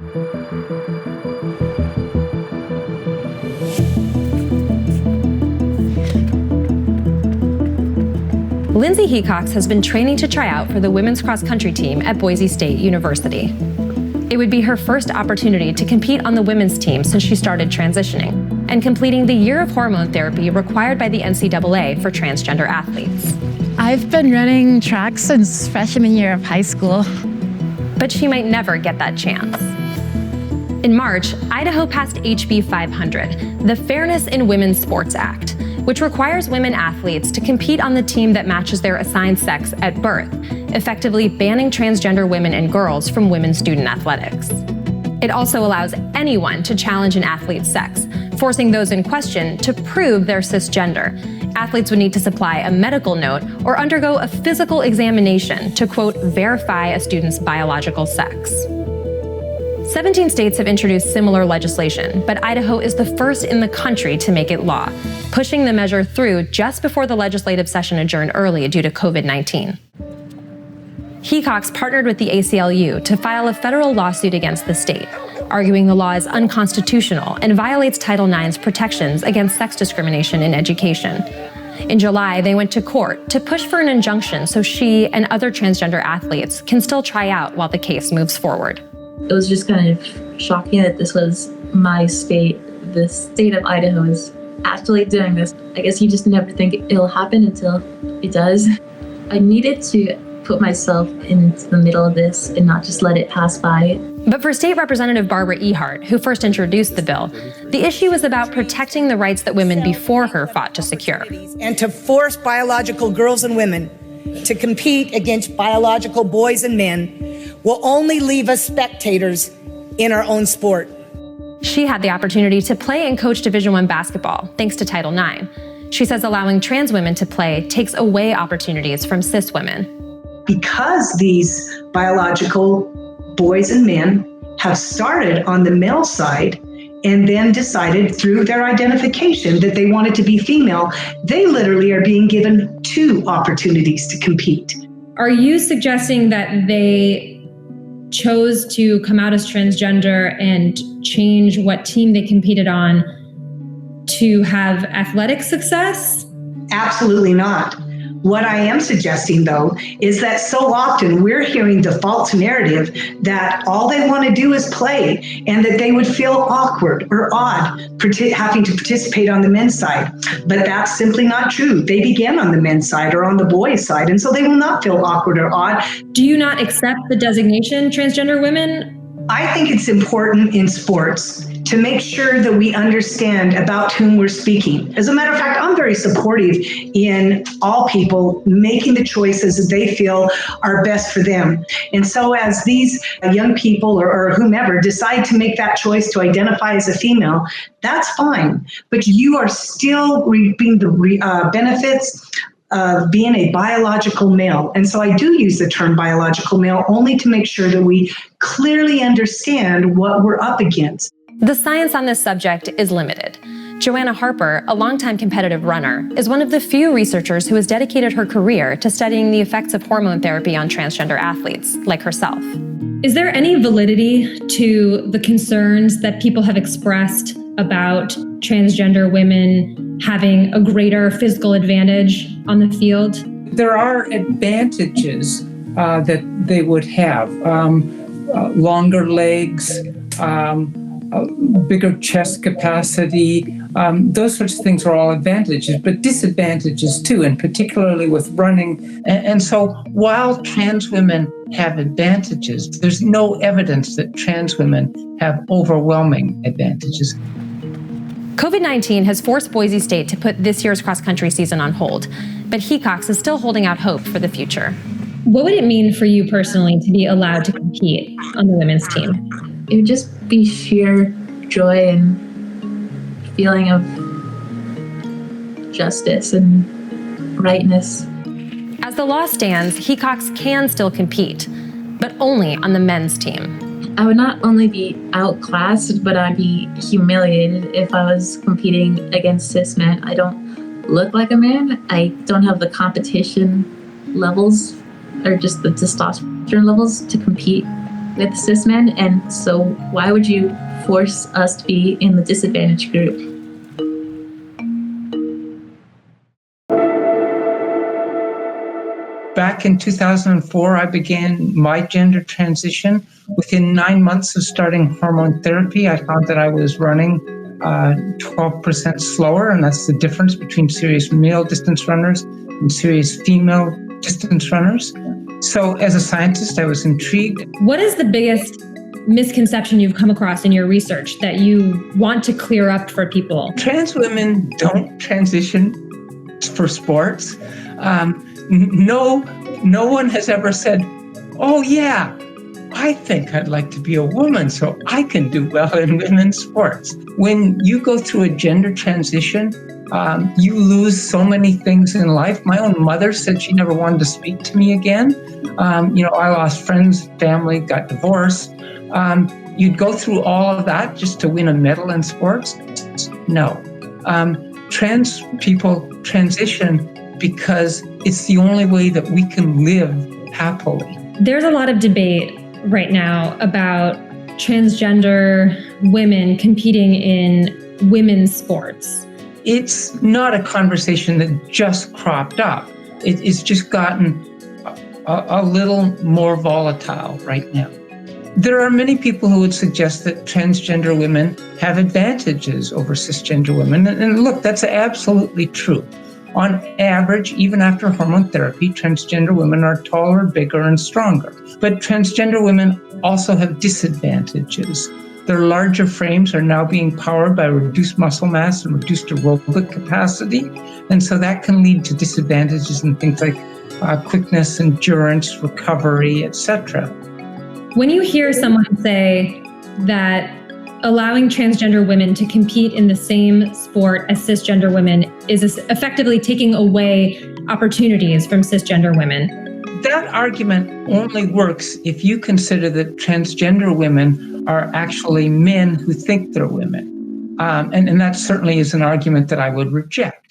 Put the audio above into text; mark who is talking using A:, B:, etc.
A: Lindsay Hecox has been training to try out for the women's cross-country team at Boise State University. It would be her first opportunity to compete on the women's team since she started transitioning and completing the year of hormone therapy required by the NCAA for transgender athletes.
B: I've been running track since freshman year of high school.
A: But she might never get that chance. In March, Idaho passed HB 500, the Fairness in Women's Sports Act, which requires women athletes to compete on the team that matches their assigned sex at birth, effectively banning transgender women and girls from women's student athletics. It also allows anyone to challenge an athlete's sex, forcing those in question to prove they're cisgender. Athletes would need to supply a medical note or undergo a physical examination to, quote, verify a student's biological sex. 17 states have introduced similar legislation, but Idaho is the first in the country to make it law, pushing the measure through just before the legislative session adjourned early due to COVID-19. Hecox partnered with the ACLU to file a federal lawsuit against the state, arguing the law is unconstitutional and violates Title IX's protections against sex discrimination in education. In July, they went to court to push for an injunction so she and other transgender athletes can still try out while the case moves forward.
C: It was just kind of shocking that this was my state. The state of Idaho is actually doing this. I guess you just never think it'll happen until it does. I needed to put myself into the middle of this and not just let it pass by.
A: But for State Representative Barbara Ehart, who first introduced the bill, the issue was about protecting the rights that women before her fought to secure.
D: And to force biological girls and women to compete against biological boys and men will only leave us spectators in our own sport.
A: She had the opportunity to play and coach Division I basketball, thanks to Title IX. She says allowing trans women to play takes away opportunities from cis women.
E: Because these biological boys and men have started on the male side and then decided through their identification that they wanted to be female, they literally are being given 2 opportunities to compete.
F: Are you suggesting that they chose to come out as transgender and change what team they competed on to have athletic success?
E: Absolutely not. What I am suggesting, though, is that so often we're hearing the false narrative that all they want to do is play and that they would feel awkward or odd having to participate on the men's side. But that's simply not true. They began on the men's side or on the boys' side, and so they will not feel awkward or odd.
F: Do you not accept the designation transgender women?
E: I think it's important in sports to make sure that we understand about whom we're speaking. As a matter of fact, I'm very supportive in all people making the choices that they feel are best for them. And so as these young people or whomever decide to make that choice to identify as a female, that's fine. But you are still reaping the benefits of being a biological male. And so I do use the term biological male only to make sure that we clearly understand what we're up against.
A: The science on this subject is limited. Joanna Harper, a longtime competitive runner, is one of the few researchers who has dedicated her career to studying the effects of hormone therapy on transgender athletes, like herself.
F: Is there any validity to the concerns that people have expressed about transgender women having a greater physical advantage on the field?
G: There are advantages that they would have. Longer legs, bigger chest capacity, those sorts of things are all advantages, but disadvantages too, and particularly with running. And so while trans women have advantages, there's no evidence that trans women have overwhelming advantages.
A: COVID-19 has forced Boise State to put this year's cross-country season on hold, but Hecox is still holding out hope for the future.
F: What would it mean for you personally to be allowed to compete on the women's team?
C: It would just be sheer joy and feeling of justice and rightness.
A: As the law stands, Hecox can still compete, but only on the men's team.
C: I would not only be outclassed, but I'd be humiliated if I was competing against cis men. I don't look like a man. I don't have the competition levels or just the testosterone levels to compete with cis men, and so why would you force us to be in the disadvantaged group?
G: Back in 2004, I began my gender transition. Within 9 months of starting hormone therapy, I found that I was running 12% slower, and that's the difference between serious male distance runners and serious female distance runners. So as a scientist, I was intrigued.
F: What is the biggest misconception you've come across in your research that you want to clear up for people?
G: Trans women don't transition for sports. No one has ever said, oh yeah, I think I'd like to be a woman so I can do well in women's sports. When you go through a gender transition, you lose so many things in life. My own mother said she never wanted to speak to me again. I lost friends, family, got divorced. You'd go through all of that just to win a medal in sports? No. Trans people transition because it's the only way that we can live happily.
F: There's a lot of debate right now about transgender women competing in women's sports.
G: It's not a conversation that just cropped up. It's just gotten a little more volatile right now. There are many people who would suggest that transgender women have advantages over cisgender women. And look, that's absolutely true. On average, even after hormone therapy, transgender women are taller, bigger, and stronger. But transgender women also have disadvantages. Their larger frames are now being powered by reduced muscle mass and reduced aerobic capacity. And so that can lead to disadvantages in things like quickness, endurance, recovery, etc.
F: When you hear someone say that allowing transgender women to compete in the same sport as cisgender women is effectively taking away opportunities from cisgender women,
G: that argument only works if you consider that transgender women are actually men who think they're women. And that certainly is an argument that I would reject.